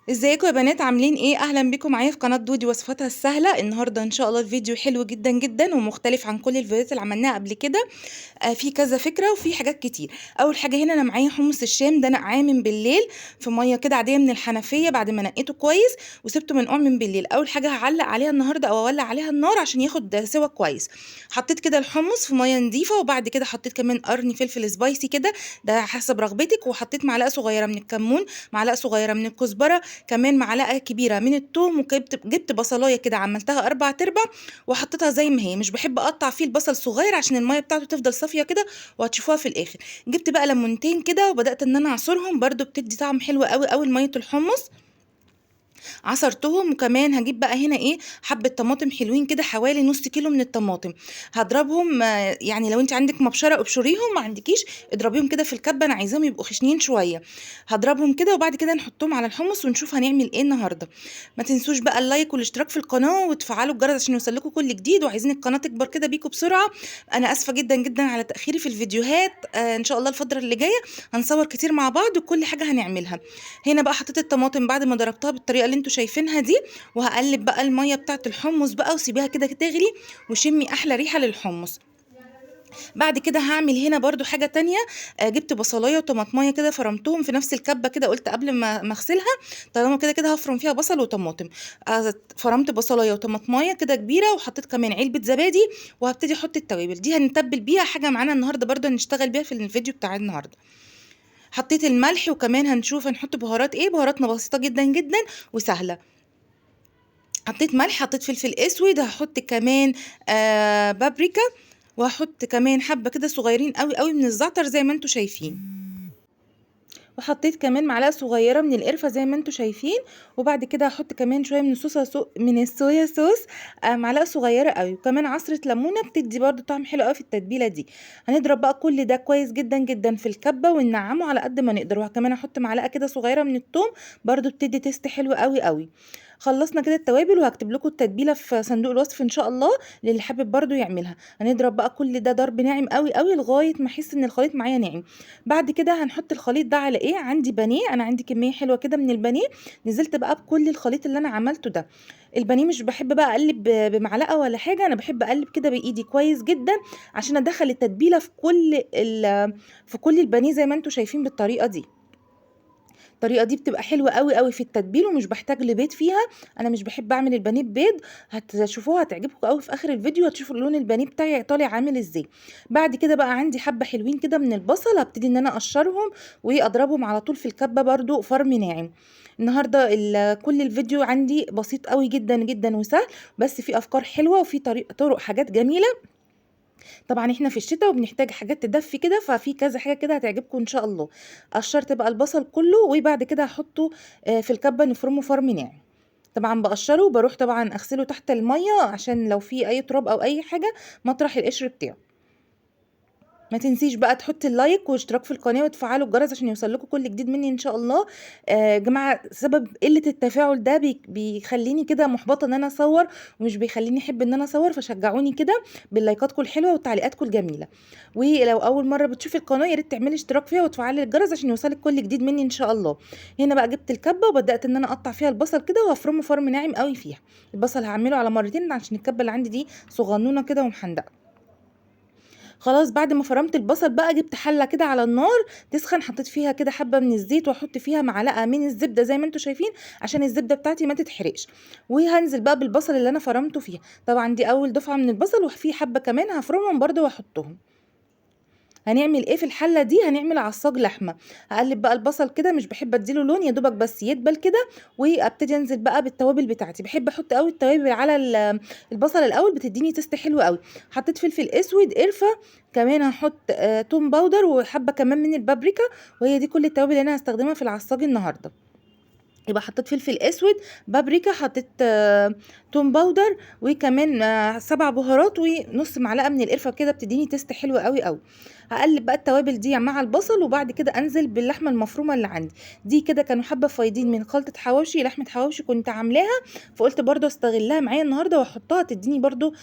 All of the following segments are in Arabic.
ازيكم يا بنات؟ عاملين ايه؟ اهلا بكم معايا في قناه دودي وصفاتها السهله. النهارده ان شاء الله الفيديو حلو جدا جدا ومختلف عن كل الفيديوهات اللي عملناها قبل كده. في كذا فكره وفي حاجات كتير. اول حاجه هنا انا معايا حمص الشام، ده نقعاه من بالليل في ميه كده عاديه من الحنفيه بعد ما نقيته كويس وسبته منقوع من بالليل. اول حاجه هعلق عليها النهارده او اولع عليها النار عشان ياخد سوا كويس. حطيت كده الحمص في ميه نظيفه، وبعد كده حطيت كمان قرن فلفل سبايسي كده، ده حسب رغبتك، وحطيت معلقه صغيره من الكمون، معلقه صغيره من الكزبره، كمان معلقه كبيره من الثوم، وجبت بصلايه كده عملتها اربع تربع وحطيتها زي ما هي. مش بحب اقطع فيه البصل صغير عشان الميه بتاعته تفضل صافيه كده وهتشوفوها في الاخر. جبت بقى ليمونتين كده وبدات ان انا اعصرهم، برده بتدي طعم حلو قوي قوي لميه الحمص. عصرتهم. وكمان هجيب بقى هنا ايه، حبه طماطم حلوين كده، حوالي نص كيلو من الطماطم. هضربهم، يعني لو انت عندك مبشره ابشريهم، ما عندكيش اضربيهم كده في الكبه، انا عايزاهم يبقوا خشنين شويه. هضربهم كده وبعد كده نحطهم على الحمص ونشوف هنعمل ايه النهارده. ما تنسوش بقى اللايك والاشتراك في القناه وتفعلوا الجرس عشان يوصلكوا كل جديد، وعايزين القناه تكبر كده بيكم بسرعه. انا اسفه جدا جدا على تاخيري في الفيديوهات. ان شاء الله الفتره اللي جايه هنصور كتير مع بعض وكل حاجه هنعملها. هنا بقى حطيت الطماطم بعد ما ضربتها بالطريقه اللي انتوا شايفينها دي، وهقلب بقى الميه بتاعه الحمص بقى وسيبيها كده تغلي وشمي احلى ريحه للحمص. بعد كده هعمل هنا برضو حاجه تانية. جبت بصلايه وطماطمايه كده فرمتهم في نفس الكبه كده، قلت قبل ما اغسلها طالما كده كده هفرم فيها بصل وطماطم. فرمت بصلايه وطماطمايه كده كبيره، وحطيت كمان علبه زبادي، وهبتدي احط التوابل دي هنتبل بيها حاجه معانا النهارده برضو هنشتغل بيها في الفيديو بتاع النهارده. حطيت الملح، وكمان هنشوف هنحط بهارات ايه. بهاراتنا بسيطه جدا جدا وسهله. حطيت ملح، حطيت فلفل اسود، هحط كمان بابريكا، وهحط كمان حبه كده صغيرين قوي قوي من الزعتر زي ما انتوا شايفين، وحطيت كمان معلقه صغيره من القرفه زي ما انتوا شايفين. وبعد كده هحط كمان شويه من الصويا صوص، معلقه صغيره قوي، وكمان عصره ليمونه بتدي برده طعم حلو قوي في التتبيله دي. هنضرب بقى كل ده كويس جدا جدا في الكبه وننعمه على قد ما نقدر، وكمان هحط معلقه كده صغيره من الثوم برده بتدي تيست حلو قوي قوي. خلصنا كده التوابل، وهكتب لكم التتبيله في صندوق الوصف ان شاء الله للي حابب برده يعملها. هنضرب بقى كل ده ضرب ناعم قوي قوي لغايه ما احس ان الخليط معايا ناعم. بعد كده هنحط الخليط ده على ايه، عندي بانيه، انا عندي كميه حلوه كده من البانيه. نزلت بقى بكل الخليط اللي انا عملته ده. البانيه مش بحب بقى اقلب بمعلقه ولا حاجه، انا بحب اقلب كده بايدي كويس جدا عشان ادخل التتبيله في كل البانيه زي ما انتم شايفين بالطريقه دي. الطريقه دي بتبقى حلوه قوي قوي في التتبيل ومش بحتاج لبيض فيها. انا مش بحب اعمل البانيه ببيض. هتشوفوها هتعجبكم قوي في اخر الفيديو، هتشوفوا لون البانيه بتاعي طالع عامل ازاي. بعد كده بقى عندي حبه حلوين كده من البصل، هبتدي ان انا اقشرهم واضربهم على طول في الكبه برده فرم ناعم. النهارده كل الفيديو عندي بسيط قوي جدا جدا وسهل، بس في افكار حلوه وفي طرق حاجات جميله. طبعا احنا في الشتاء وبنحتاج حاجات تدفي كده، ففي كذا حاجه كده هتعجبكم ان شاء الله. قشرت بقى البصل كله، وبعد كده هحطه في الكبه نفرمه فرم ناعم. طبعا بقشره وبروح طبعا اغسله تحت الميه عشان لو في اي تراب او اي حاجه مطرح القشر بتاعه. ما تنسيش بقى تحطي اللايك واشتراك في القناه وتفعلوا الجرس عشان يوصلكوا كل جديد مني ان شاء الله. يا جماعه سبب قله التفاعل ده بيخليني كده محبطه ان انا اصور، ومش بيخليني احب ان انا اصور، فشجعوني كده باللايكاتكم الحلوه وتعليقاتكم الجميله. ولو اول مره بتشوفي القناه يا ريت تعملي اشتراك فيها وتفعلي الجرس عشان يوصلك كل جديد مني ان شاء الله. هنا بقى جبت الكبه وبدات ان انا اقطع فيها البصل كده وافرمه فرم ناعم قوي فيها. البصل هعمله على مرتين عشان الكبه اللي عندي دي صغنونه كده ومحندقه. خلاص بعد ما فرمت البصل بقى جبت حله كده على النار تسخن، حطيت فيها كده حبه من الزيت، واحط فيها معلقه من الزبده زي ما انتم شايفين عشان الزبده بتاعتي ما تتحرقش. وهنزل بقى بالبصل اللي انا فرمته فيها. طبعا دي اول دفعه من البصل، وفي حبه كمان هفرمهم برده واحطهم. هنعمل ايه في الحله دي؟ هنعمل عصاج لحمه. هقلب بقى البصل كده، مش بحب اديله لون، يا دوبك بس يدبل كده. وابتدي انزل بقى بالتوابل بتاعتي، بحب احط قوي التوابل على البصل الاول، بتديني تيست حلو قوي. حطيت فلفل اسود، قرفه، كمان هحط توم باودر وحبه كمان من البابريكا. وهي دي كل التوابل اللي انا هستخدمها في العصاج النهارده. يبقى حطيت فلفل اسود، بابريكا، حطيت توم باودر، وكمان 7 بهارات ونص معلقه من القرفه كده بتديني تيست حلو قوي قوي. هقلب بقى التوابل دي مع البصل، وبعد كده انزل باللحمه المفرومه اللي عندي دي. كده كانوا حبه فايضين من خلطه حواوشي، لحمه حواوشي كنت عاملاها، فقلت برضو استغلها معايا النهارده واحطها تديني برضو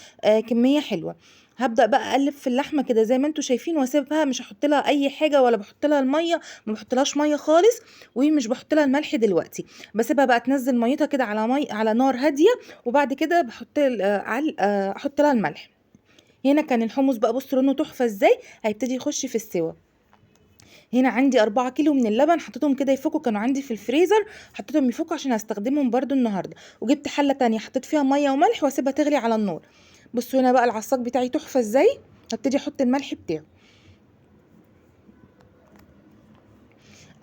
كميه حلوه. هبدا بقى اقلب في اللحمه كده زي ما انتم شايفين، واسيبها، مش هحط لها اي حاجه ولا بحط لها الميه، ما بحطلهاش ميه خالص، ومش بحط لها الملح دلوقتي. بسيبها بقى تنزل ميتها كده على على نار هاديه، وبعد كده بحط احط لها الملح. هنا كان الحمص بقى، بص لونه تحفه ازاي، هيبتدي يخش في السوا. هنا عندي 4 كيلو من اللبن، حطيتهم كده يفكوا، كانوا عندي في الفريزر، حطيتهم يفكوا عشان هستخدمهم برضو النهارده. وجبت حله تانية حطيت فيها ميه وملح واسيبها تغلي على النار. بصوا هنا بقى العصاج بتاعي تحفه ازاي. هبتدي احط الملح بتاعه.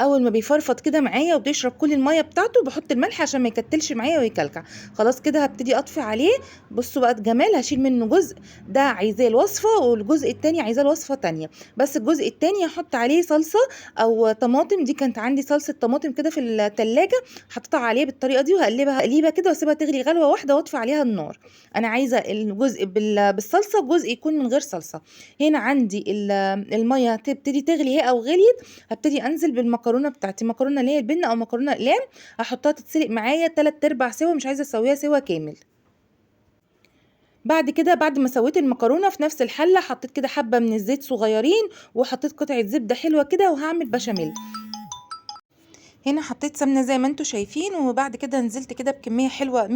اول ما بيفرفط كده معايا وبيشرب كل الميه بتاعته، بحط الملح عشان ما يكتلش معايا ويكلكع. خلاص كده هبتدي اطفي عليه. بصوا بقى الجمال، هشيل منه جزء ده عايزاه الوصفه، والجزء التاني عايزاه الوصفه تانية. بس الجزء التاني هحط عليه صلصه او طماطم، دي كانت عندي صلصه طماطم كده في التلاجة، حطيتها عليه بالطريقه دي، وهقلبها تقليبه كده واسيبها تغلي غلوه واحده واطفي عليها النار. انا عايزه الجزء بالصلصه، وجزء يكون من غير صلصه. هنا عندي الميه تبتدي تغلي هي او غليت، هبتدي انزل بالمكرونه بتاعتي، مكرونه اللي هي البنه او مكرونه اقلام، هحطها تتسلق معايا 3/4 سوا، مش عايزه اسويها سوا كامل. بعد كده بعد ما سويت المكرونه في نفس الحله، حطيت كده حبه من الزيت صغيرين، وحطيت قطعه زبده حلوه كده، وهعمل بشاميل. هنا حطيت سمنه زي ما انتم شايفين، وبعد كده نزلت كده بكميه حلوه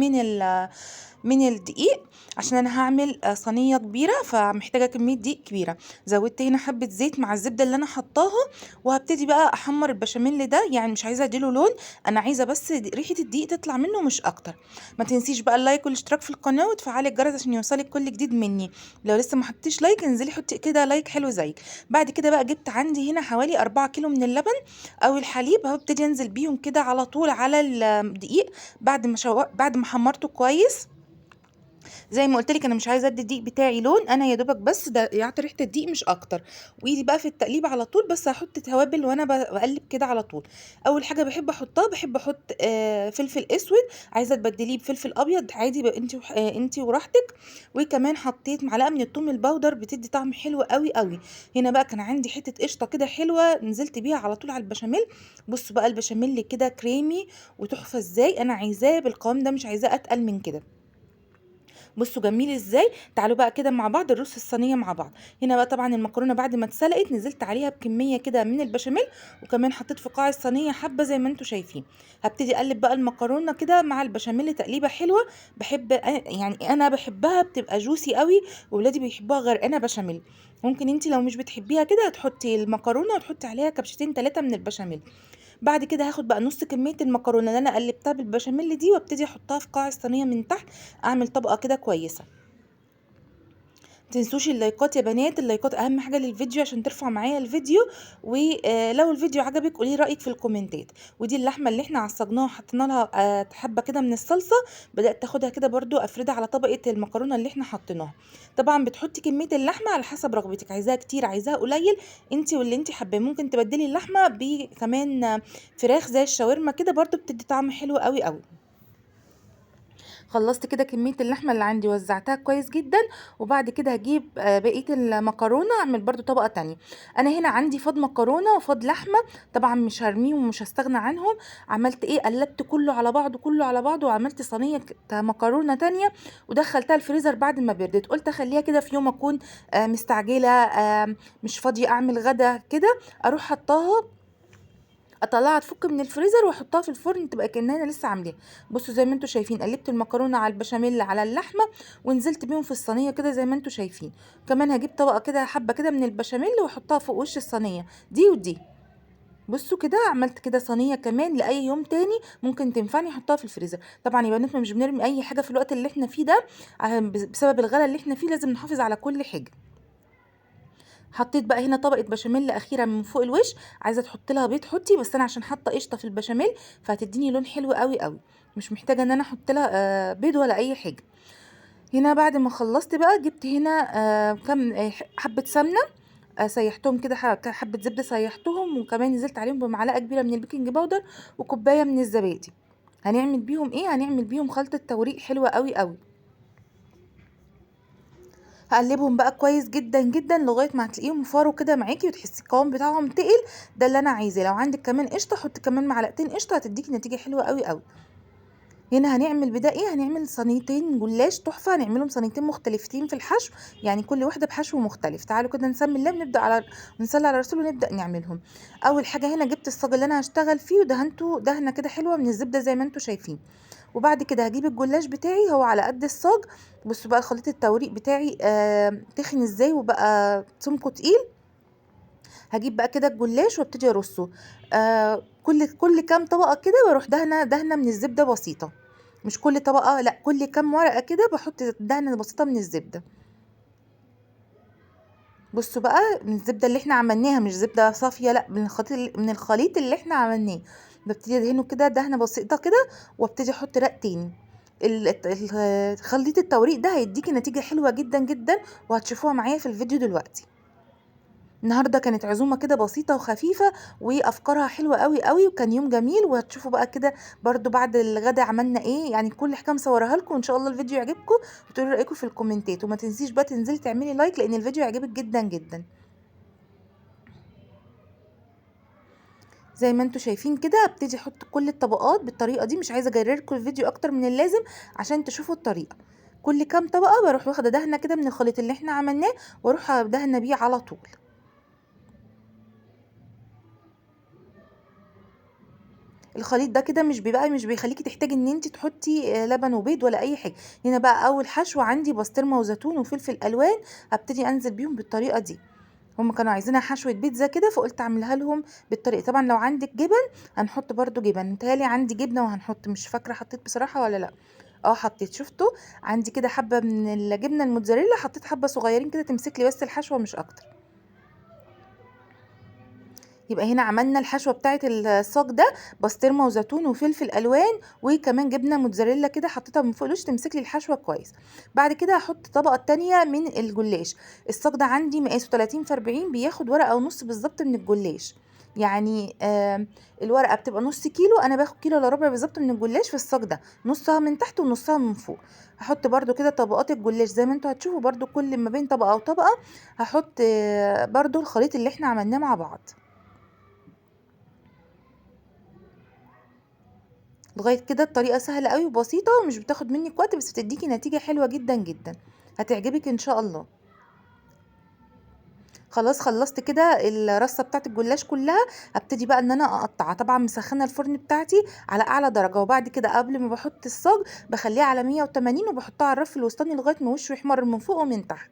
من الدقيق، عشان انا هعمل صينيه كبيره، فمحتاجه كميه دقيق كبيره. زودت هنا حبه زيت مع الزبده اللي انا حطاها، وهبتدي بقى احمر البشاميل ده، يعني مش عايزه اديله لون، انا عايزه بس ريحه الدقيق تطلع منه مش اكتر. ما تنسيش بقى اللايك والاشتراك في القناه وتفعلي الجرس عشان يوصلك كل جديد مني. لو لسه ما حطيتيش لايك، انزلي حطي كده لايك حلو زيك. بعد كده بقى جبت عندي هنا حوالي 4 كيلو من اللبن او الحليب، هبتدي انزل بيهم كده على طول على الدقيق، بعد ما حمرته كويس. زي ما قلت لك انا مش عايزه ادي الدقيق بتاعي لون، انا يا دوبك بس ده يعطي ريحه الدقيق مش اكتر. وايدي بقى في التقليب على طول، بس هحط توابل وانا بقلب كده على طول. اول حاجه بحب احطها، بحب احط فلفل اسود، عايزه تبدليه بفلفل ابيض عادي بقى، انت وراحتك. وكمان حطيت معلقه من الثوم البودر، بتدي طعم حلو قوي قوي. هنا بقى كان عندي حته قشطه كده حلوه، نزلت بيها على طول على البشاميل. بصوا بقى البشاميل كده كريمي وتحفه ازاي، انا عايزاه بالقوام ده، مش عايزاه اتقل من كده. بصوا جميل ازاي. تعالوا بقى كده مع بعض نرص الصينيه مع بعض. هنا بقى طبعا المكرونه بعد ما اتسلقت، نزلت عليها بكميه كده من البشاميل، وكمان حطيت في قاع الصينيه حبه زي ما انتم شايفين. هبتدي اقلب بقى المكرونه كده مع البشاميل تقليبه حلوه. يعني انا بحبها بتبقى جوسي قوي، واولادي بيحبوها غرقانه بشاميل. ممكن انت لو مش بتحبيها كده تحطي المكرونه وتحطي عليها كبشتين 3 من البشاميل. بعد كده هاخد بقى نص كميه المكرونه اللي انا قلبتها بالبشاميل دي، وابتدي احطها في قاع الصينيه من تحت، اعمل طبقه كده كويسه. متنسوش اللايكات يا بنات، اللايكات اهم حاجه للفيديو عشان ترفع معايا الفيديو. ولو الفيديو عجبك قولي رايك في الكومنتات. ودي اللحمه اللي احنا عصجناها وحطينا لها حبه كده من الصلصه، بدات تاخدها كده برضو افردها على طبقه المكرونه اللي احنا حطيناها. طبعا بتحطي كميه اللحمه على حسب رغبتك، عايزاها كتير عايزاها قليل، انت واللي انت حباه. ممكن تبدلي اللحمه بكمان فراخ زي الشاورما كده، برضو بتدي طعم حلو قوي قوي. خلصت كده كمية اللحمة اللي عندي، وزعتها كويس جدا. وبعد كده هجيب بقية المكرونة، اعمل برضو طبقة تانية. انا هنا عندي فاض مكرونة وفاض لحمة، طبعا مش هرميهم ومش هستغنى عنهم. عملت ايه، قلبت كله على بعضه كله على بعضه، وعملت صينية مكرونة تانية، ودخلتها الفريزر بعد ما بردت. قلت اخليها كده في يوم اكون مستعجلة، مش فاضية اعمل غدا كده، اروح حطاها، اطلعها تفك من الفريزر واحطها في الفرن، تبقى كأنها انا لسه عاملاها. بصوا زي ما انتم شايفين، قلبت المكرونه على البشاميل على اللحمه، ونزلت بيهم في الصينيه كده زي ما انتم شايفين. كمان هجيب طبقه كده حبه كده من البشاميل واحطها فوق وش الصينيه دي ودي. بصوا كده عملت كده صينيه كمان لاي يوم تاني ممكن تنفعني احطها في الفريزر. طبعا يا بنات مش بنرمي اي حاجه في الوقت اللي احنا فيه ده، بسبب الغلا اللي احنا فيه لازم نحافظ على كل حاجه. حطيت بقى هنا طبقه بشاميل اخيره من فوق الوش، عايزه تحط لها بيض حطي، بس انا عشان حاطه قشطه في البشاميل فهتديني لون حلو قوي قوي، مش محتاجه ان انا احط لها بيض ولا اي حاجه. هنا بعد ما خلصت بقى جبت هنا كم حبه سمنه، سيحتهم كده، حبه زبده سيحتهم، وكمان نزلت عليهم بمعلقه كبيره من البيكنج باودر وكوبايه من الزبادي. هنعمل بيهم ايه، هنعمل بيهم خلطه توريق حلوه قوي قوي. هقلبهم بقى كويس جدا جدا لغايه ما هتلاقيهم فاروا كده معاكي وتحسي القوام بتاعهم تقل. ده اللي انا عايزاه. لو عندك كمان قشطه حطي كمان معلقتين قشطه، هتديكي نتيجه حلوه قوي قوي. هنا هنعمل بدا ايه، هنعمل صينيتين جلاش تحفه، هنعملهم صينيتين مختلفتين في الحشو، يعني كل واحده بحشو مختلف. تعالوا كده نسمي الله ونبدا على ونصلي على الرسول ونبدا نعملهم. اول حاجه هنا جبت الصاج اللي انا هشتغل فيه ودهنته دهنه كده حلوه من الزبده زي ما انتم شايفين. وبعد كده هجيب الجلاش بتاعي هو على قد الصاج. بصوا بقى خليط التوريق بتاعي تخن ازاي وبقى سمكه تقيل. هجيب بقى كده الجلاش وابتدي ارصه. كل كام طبقه كده بروح دهنه من الزبده بسيطه. مش كل طبقه، لا، كل كام ورقه كده بحط دهنه بسيطه من الزبده. بصوا بقى من الزبده اللي احنا عملناها، مش زبده صافيه، لا، من الخليط اللي احنا عملناه. ببتدي ادهنه كده دهنه بسيطه كده وابتدي احط رق تاني. خليط التوريق ده هيديكي نتيجه حلوه جدا جدا، وهتشوفوها معايا في الفيديو دلوقتي. النهارده كانت عزومه كده بسيطه وخفيفه وافكارها حلوه قوي قوي، وكان يوم جميل. وهتشوفوا بقى كده برضو بعد الغدا عملنا ايه، يعني كل حاجه مصورها لكم. ان شاء الله الفيديو يعجبكم وتقولوا رايكم في الكومنتات، وما تنسيش بقى تنزلي تعملي لايك لان الفيديو يعجبك جدا جدا. زي ما انتوا شايفين كده ابتدي احط كل الطبقات بالطريقه دي. مش عايزه اجرركم الفيديو اكتر من اللازم عشان تشوفوا الطريقه. كل كام طبقه بروح واخده دهنه كده من الخليط اللي احنا عملناه واروح دهنه بيه على طول. الخليط ده كده مش بيخليكي تحتاجي ان انت تحطي لبن وبيض ولا اي حاجه. هنا بقى اول حشو عندي بسطرمه وزيتون وفلفل الوان، هبتدي انزل بيهم بالطريقه دي. هم كانوا عايزينها حشوه بيتزا كده فقلت اعملها لهم بالطريقه. طبعا لو عندك جبن هنحط برضو جبن، متهيألي عندي جبنه وهنحط، مش فاكره حطيت بصراحه ولا لا. حطيت، شفتوا؟ عندي كده حبه من الجبنه الموتزاريلا، حطيت حبه صغيرين كده تمسك لي بس الحشوه مش اكتر. يبقى هنا عملنا الحشوه بتاعه الصاج ده بسطرمه وزيتون وفلفل الوان وكمان جبنه موتزاريلا كده حطيتها من فوق الوش تمسك لي الحشوه كويس. بعد كده هحط طبقه تانية من الجلاش. الصاج ده عندي مقاسه 30 في 40، بياخد ورقه ونص بالظبط من الجلاش. يعني الورقه بتبقى نص كيلو، انا باخد كيلو الا ربع بالظبط من الجلاش في الصاج ده، نصها من تحت ونصها من فوق. هحط برضو كده طبقات الجلاش زي ما انتوا هتشوفوا، برضو كل ما بين طبقه وطبقه هحط برضو الخليط اللي احنا عملناه مع بعض. لغايه كده الطريقه سهله قوي وبسيطه ومش بتاخد منك وقت، بس بتديكي نتيجه حلوه جدا جدا، هتعجبك ان شاء الله. خلاص خلصت كده الرصه بتاعت الجلاش كلها. هبتدي بقى ان انا اقطعها. طبعا مسخنه الفرن بتاعتي على اعلى درجه، وبعد كده قبل ما بحط الصاج بخليها على 180 وبحطها على الرف الوسطاني لغايه ما وشه يحمر من فوق ومن تحت.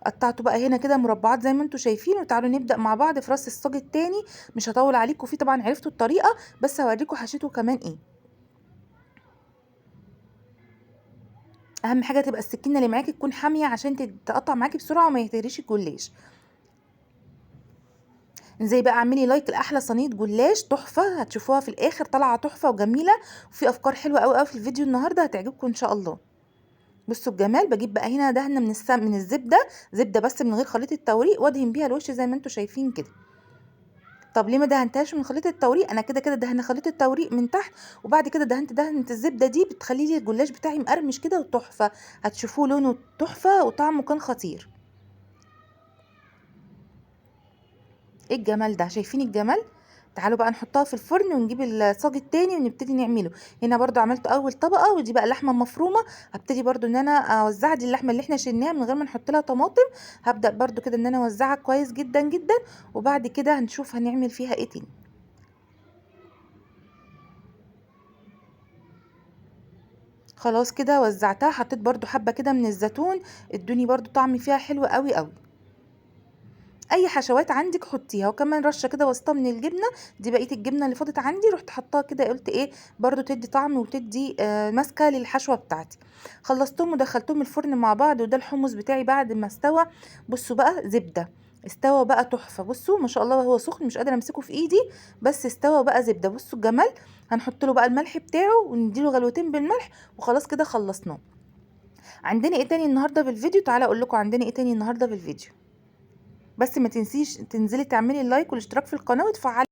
قطعته بقى هنا كده مربعات زي ما انتم شايفين. وتعالوا نبدا مع بعض في رص الصاج التاني. مش هطول عليكم فيه، طبعا عرفتوا الطريقه، بس هوريكم حشيته كمان ايه. اهم حاجه تبقى السكينه اللي معاكي تكون حاميه عشان تقطع معاكي بسرعه وما يتهريش الجلاش. زي بقى اعملي لايك لاحلى صينيه جلاش تحفه، هتشوفوها في الاخر طالعه تحفه وجميله. وفي افكار حلوه قوي قوي في الفيديو النهارده هتعجبكم ان شاء الله. بصوا الجمال. بجيب بقى هنا دهنه من الزبده، زبده بس من غير خليط التوريق، وادهن بيها الوش زي ما انتم شايفين كده. طب ليه ما دهنتهاش من خليط التوريق؟ انا كده كده دهنه خليط التوريق من تحت، وبعد كده دهنت دهنه الزبده دي بتخلي لي الجلاش بتاعي مقرمش كده وتحفه. هتشوفوه لونه تحفه وطعمه كان خطير. ايه الجمال ده، شايفين الجمال؟ تعالوا بقى نحطها في الفرن ونجيب الصاج التاني ونبتدي نعمله. هنا برضو عملت اول طبقه، ودي بقى لحمه مفرومه. هبتدي برضو ان انا اوزعها. دي اللحمه اللي احنا شلناها من غير ما نحط لها طماطم. هبدا برضو كده ان انا اوزعها كويس جدا جدا، وبعد كده هنشوف هنعمل فيها ايه تاني. خلاص كده وزعتها. حطيت برضو حبه كده من الزيتون، ادوني برضو طعم فيها حلو قوي قوي. اي حشوات عندك حطيها، وكمان رشه كده وسطها من الجبنه. دي بقيه الجبنه اللي فاضت عندي، رحت حطاها كده، قلت ايه برضو تدي طعم وتدي ماسكه للحشوه بتاعتي. خلصتهم ودخلتهم الفرن مع بعض. وده الحمص بتاعي بعد ما استوى. بصوا بقى زبده، استوى بقى تحفه. بصوا ما شاء الله هو سخن مش قادره امسكه في ايدي، بس استوى بقى زبده. بصوا الجمال. هنحط له بقى الملح بتاعه ونديله غلوتين بالملح، وخلاص كده خلصناه. عندنا ايه تاني النهارده في الفيديو؟ تعالى اقول لكم عندنا ايه تاني النهارده في الفيديو. بس ما تنسيش تنزلي تعملي اللايك والاشتراك في القناه وتفعلي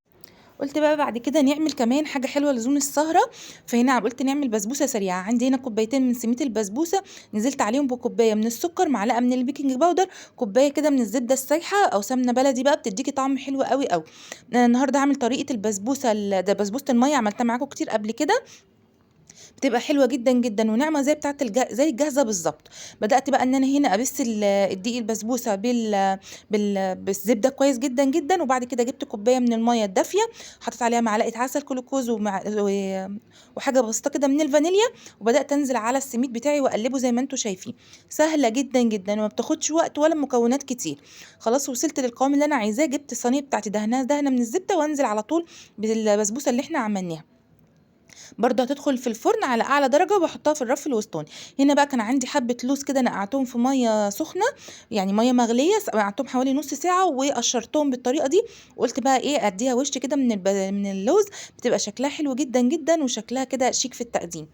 قلت بقى بعد كده نعمل كمان حاجه حلوه لزوم السهره. فهنا قلت نعمل بسبوسه سريعه. عندي هنا كوبايتين من سميد البسبوسه، نزلت عليهم بكوبايه من السكر، معلقه من البيكنج باودر، كوبايه كده من الزبده السايحه او سمنه بلدي بقى بتديكي طعم حلو قوي قوي. انا النهارده هعمل طريقه البسبوسه ده بسبوسه الميه، عملتها معاكم كتير قبل كده، بتبقى حلوه جدا جدا وناعمه زي بتاعه زي الجاهزه بالظبط. بدات بقى ان انا هنا ابس الدقيق البسبوسه بالزبده كويس جدا جدا، وبعد كده جبت كوبايه من الميه الدافيه، حطيت عليها معلقه عسل كلوكوز وحاجه بسيطه كده من الفانيليا، وبدات انزل على السميد بتاعي واقلبه زي ما انتم شايفين. سهله جدا جدا وما بتاخدش وقت ولا مكونات كتير. خلاص وصلت للقوام اللي انا عايزاه، جبت الصينيه بتاعتي دهنها دهنه من الزبده وانزل على طول بالبسبوسه اللي احنا عملناها. برضه هتدخل في الفرن على اعلى درجه وبحطها في الرف الوسطاني. هنا بقى كان عندي حبه لوز كده نقعتهم في ميه سخنه، يعني ميه مغليه، نقعتهم حوالي نص ساعه وقشرتهم بالطريقه دي. وقلت بقى ايه اديها وش كده من اللوز، بتبقى شكلها حلو جدا جدا وشكلها كده شيك في التقديم.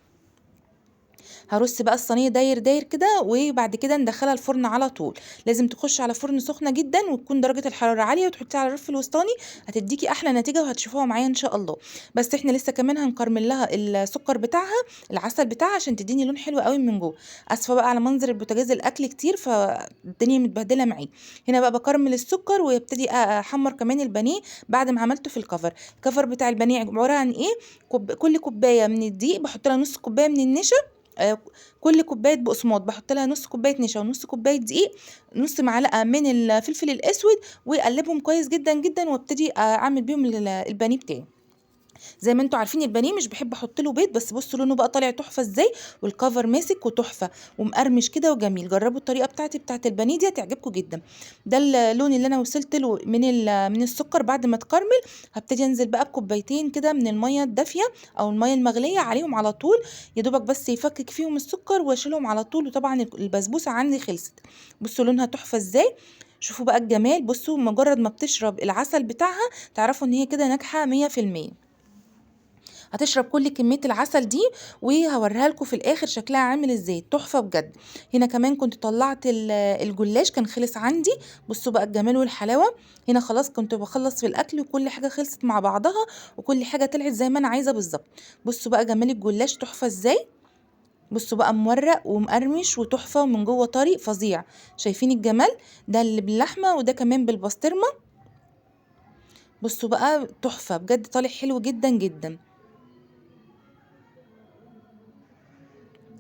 هرص بقى الصينيه داير داير كده، وبعد كده ندخلها الفرن على طول. لازم تخش على فرن سخنه جدا وتكون درجه الحراره عاليه وتحطيها على الرف الوسطاني، هتديكي احلى نتيجه وهتشوفوها معايا ان شاء الله. بس احنا لسه كمان هنكرمل لها السكر بتاعها، العسل بتاعها، عشان تديني لون حلو قوي من جوه. اسفه بقى على منظر البوتاجاز، الاكل كتير فالدنيا متبهدله معي. هنا بقى بكرمل السكر وابتدي احمر كمان البانيه بعد ما عملته في الكفر بتاع البانيه. عباره عن ايه؟ كل كوبايه من الدقيق بحط لها نص كوبايه من النشا، كل كوبايه بقسماط بحط لها نص كوبايه نشا ونص كوبايه دقيق، نص معلقه من الفلفل الاسود، واقلبهم كويس جدا جدا وابتدي اعمل بيهم البانيه بتاعي. زي ما انتوا عارفين البانيه مش بحب احط له بيض، بس بصوا لونه بقى طالع تحفه ازاي، والكفر ماسك وتحفه ومقرمش كده وجميل. جربوا الطريقه بتاعت البانيه دي هتعجبكم جدا. ده اللون اللي انا وصلت له من السكر بعد ما تكرمل. هبتدي انزل بقى بكوبايتين كده من الميه الدافيه او الميه المغليه عليهم على طول، يا دوبك بس يفكك فيهم السكر واشيلهم على طول. وطبعا البسبوسه عندي خلصت. بصوا لونها تحفه ازاي، شوفوا بقى الجمال. بصوا مجرد ما بتشرب العسل بتاعها تعرفوا ان هي كده ناجحه 100%. هتشرب كل كمية العسل دي، وهوريها لكم في الاخر شكلها عامل ازاي، تحفة بجد. هنا كمان كنت طلعت الجلاش كان خلص عندي. بصوا بقى الجمال والحلاوة. هنا خلاص كنت بخلص في الاكل وكل حاجة خلصت مع بعضها، وكل حاجة طلعت زي ما انا عايزة بالظبط. بصوا بقى جمال الجلاش تحفة ازاي. بصوا بقى مورق ومقرمش وتحفة ومن جوه طري فظيع. شايفين الجمال؟ ده اللي باللحمة وده كمان بالبسطرمة. بصوا بقى تحفة بجد، طالع حلو جدا جدا.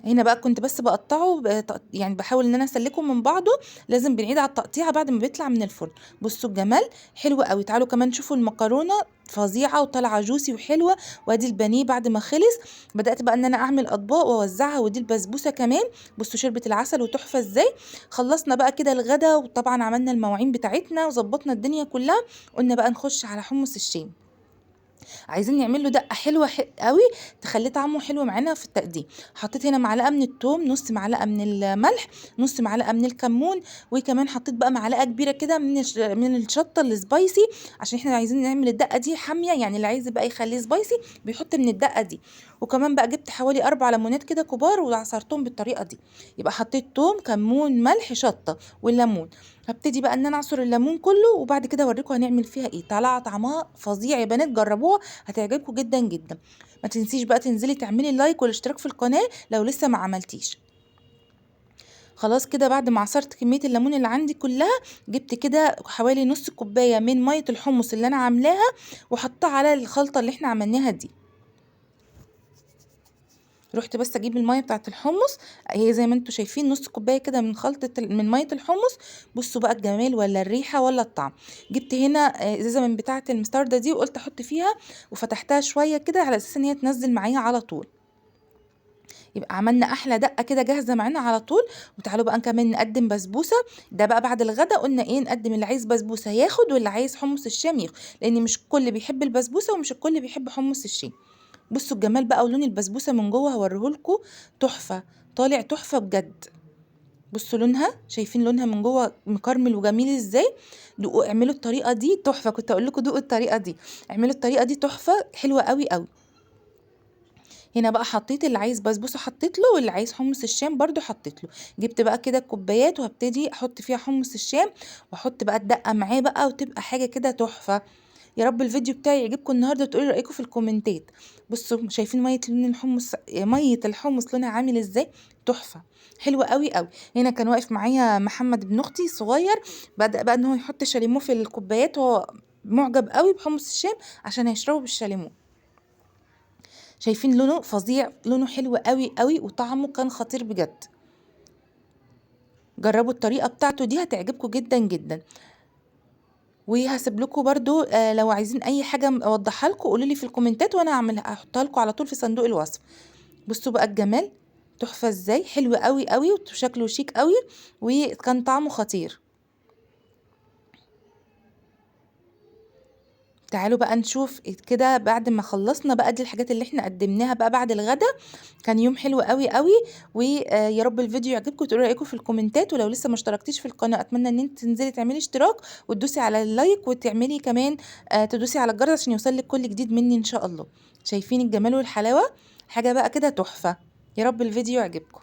هنا بقى كنت بس بقطعه يعني بحاول ان انا اسلكه من بعضه، لازم بنعيد على التقطيعه بعد ما بيطلع من الفرن. بصوا الجمال حلو قوي. تعالوا كمان شوفوا المكرونه فظيعه وطالعه جوسي وحلوه. وادي البانيه بعد ما خلص بدات بقى ان انا اعمل اطباق واوزعها، ودي البسبوسه كمان. بصوا شربت العسل وتحفه ازاي. خلصنا بقى كده الغدا، وطبعا عملنا المواعين بتاعتنا وظبطنا الدنيا كلها. قلنا بقى نخش على حمص الشام. عايزين نعمل له دقه حلوه قوي تخليه طعمه حلو معانا في التقديم. حطيت هنا معلقه من الثوم، نص معلقه من الملح، نص معلقه من الكمون، وكمان حطيت بقى معلقه كبيره كده من الشطه السبايسي، عشان احنا عايزين نعمل الدقه دي حاميه، يعني اللي عايز بقى يخليه سبايسي بيحط من الدقه دي. وكمان بقى جبت حوالي 4 ليمونات كده كبار وعصرتهم بالطريقه دي. يبقى حطيت ثوم كمون ملح شطه والليمون. هبتدي بقى ان انا اعصر الليمون كله، وبعد كده اوريكم هنعمل فيها ايه. طلع طعمها فظيع يا بنات، جربوها هتعجبكم جدا جدا. ما تنسيش بقى تنزلي تعملي لايك والاشتراك في القناة لو لسه ما عملتيش. خلاص كده بعد ما عصرت كمية الليمون اللي عندي كلها، جبت كده حوالي نص كوباية من مية الحمص اللي انا عاملاها وحطها على الخلطة اللي احنا عملناها دي. رحت بس اجيب الميه بتاعه الحمص، هي زي ما انتم شايفين نص كوبايه كده من ميه الحمص. بصوا بقى الجمال ولا الريحه ولا الطعم. جبت هنا ازازه من بتاعه المستردة دي وقلت احط فيها، وفتحتها شويه كده على اساس ان هي تنزل معايا على طول. يبقى عملنا احلى دقه كده جاهزه معانا على طول. وتعالوا بقى كمان نقدم بسبوسه. ده بقى بعد الغدا قلنا ايه، نقدم اللي عايز بسبوسه ياخد واللي عايز حمص الشام ياخد، لان مش الكل بيحب البسبوسه ومش الكل بيحب حمص الشام. بصوا الجمال بقى ولون البسبوسه من جوه هوريهولكوا تحفه، طالع تحفه بجد. بصوا لونها، شايفين لونها من جوه مكرمل وجميل ازاي. دوقوا اعملوا الطريقه دي تحفه، كنت اقول لكم دوقوا الطريقه دي، اعملوا الطريقه دي تحفه حلوه قوي قوي. هنا بقى حطيت اللي عايز بسبوسه حطيت له، واللي عايز حمص الشام برضو حطيت له. جبت بقى كده كوبايات وهبتدي احط فيها حمص الشام، واحط بقى الدقه معاه بقى وتبقى حاجه كده تحفه. يا رب الفيديو بتاعي يعجبكم النهارده وتقولوا رايكم في الكومنتات. بصوا شايفين ميه الحمص لونها عامل ازاي؟ تحفه، حلوه قوي قوي. هنا كان واقف معايا محمد ابن اختي صغير، بدأ بقى ان هو يحط شاليمو في الكوبايات، هو معجب قوي بحمص الشام عشان هيشربه بالشاليمو. شايفين لونه فظيع، لونه حلو قوي قوي وطعمه كان خطير بجد. جربوا الطريقه بتاعته دي هتعجبكم جدا جدا. وهسيب لكم برضو لو عايزين اي حاجه اوضحها لكم قولوا لي في الكومنتات وانا هعملها، احطها لكم على طول في صندوق الوصف. بصوا بقى الجمال، تحفه ازاي، حلو قوي قوي وشكله شيك قوي وكان طعمه خطير. تعالوا بقى نشوف كده بعد ما خلصنا بقى، دي الحاجات اللي احنا قدمناها بقى بعد الغدا. كان يوم حلو قوي قوي، ويا رب الفيديو يعجبكم وتقولوا رايكم في الكومنتات. ولو لسه ما اشتركتيش في القناه اتمنى ان انت تنزلي تعملي اشتراك وتدوسي على اللايك وتعملي كمان تدوسي على الجرس عشان يوصلك كل جديد مني ان شاء الله. شايفين الجمال والحلاوه؟ حاجه بقى كده تحفه. يا رب الفيديو يعجبكم.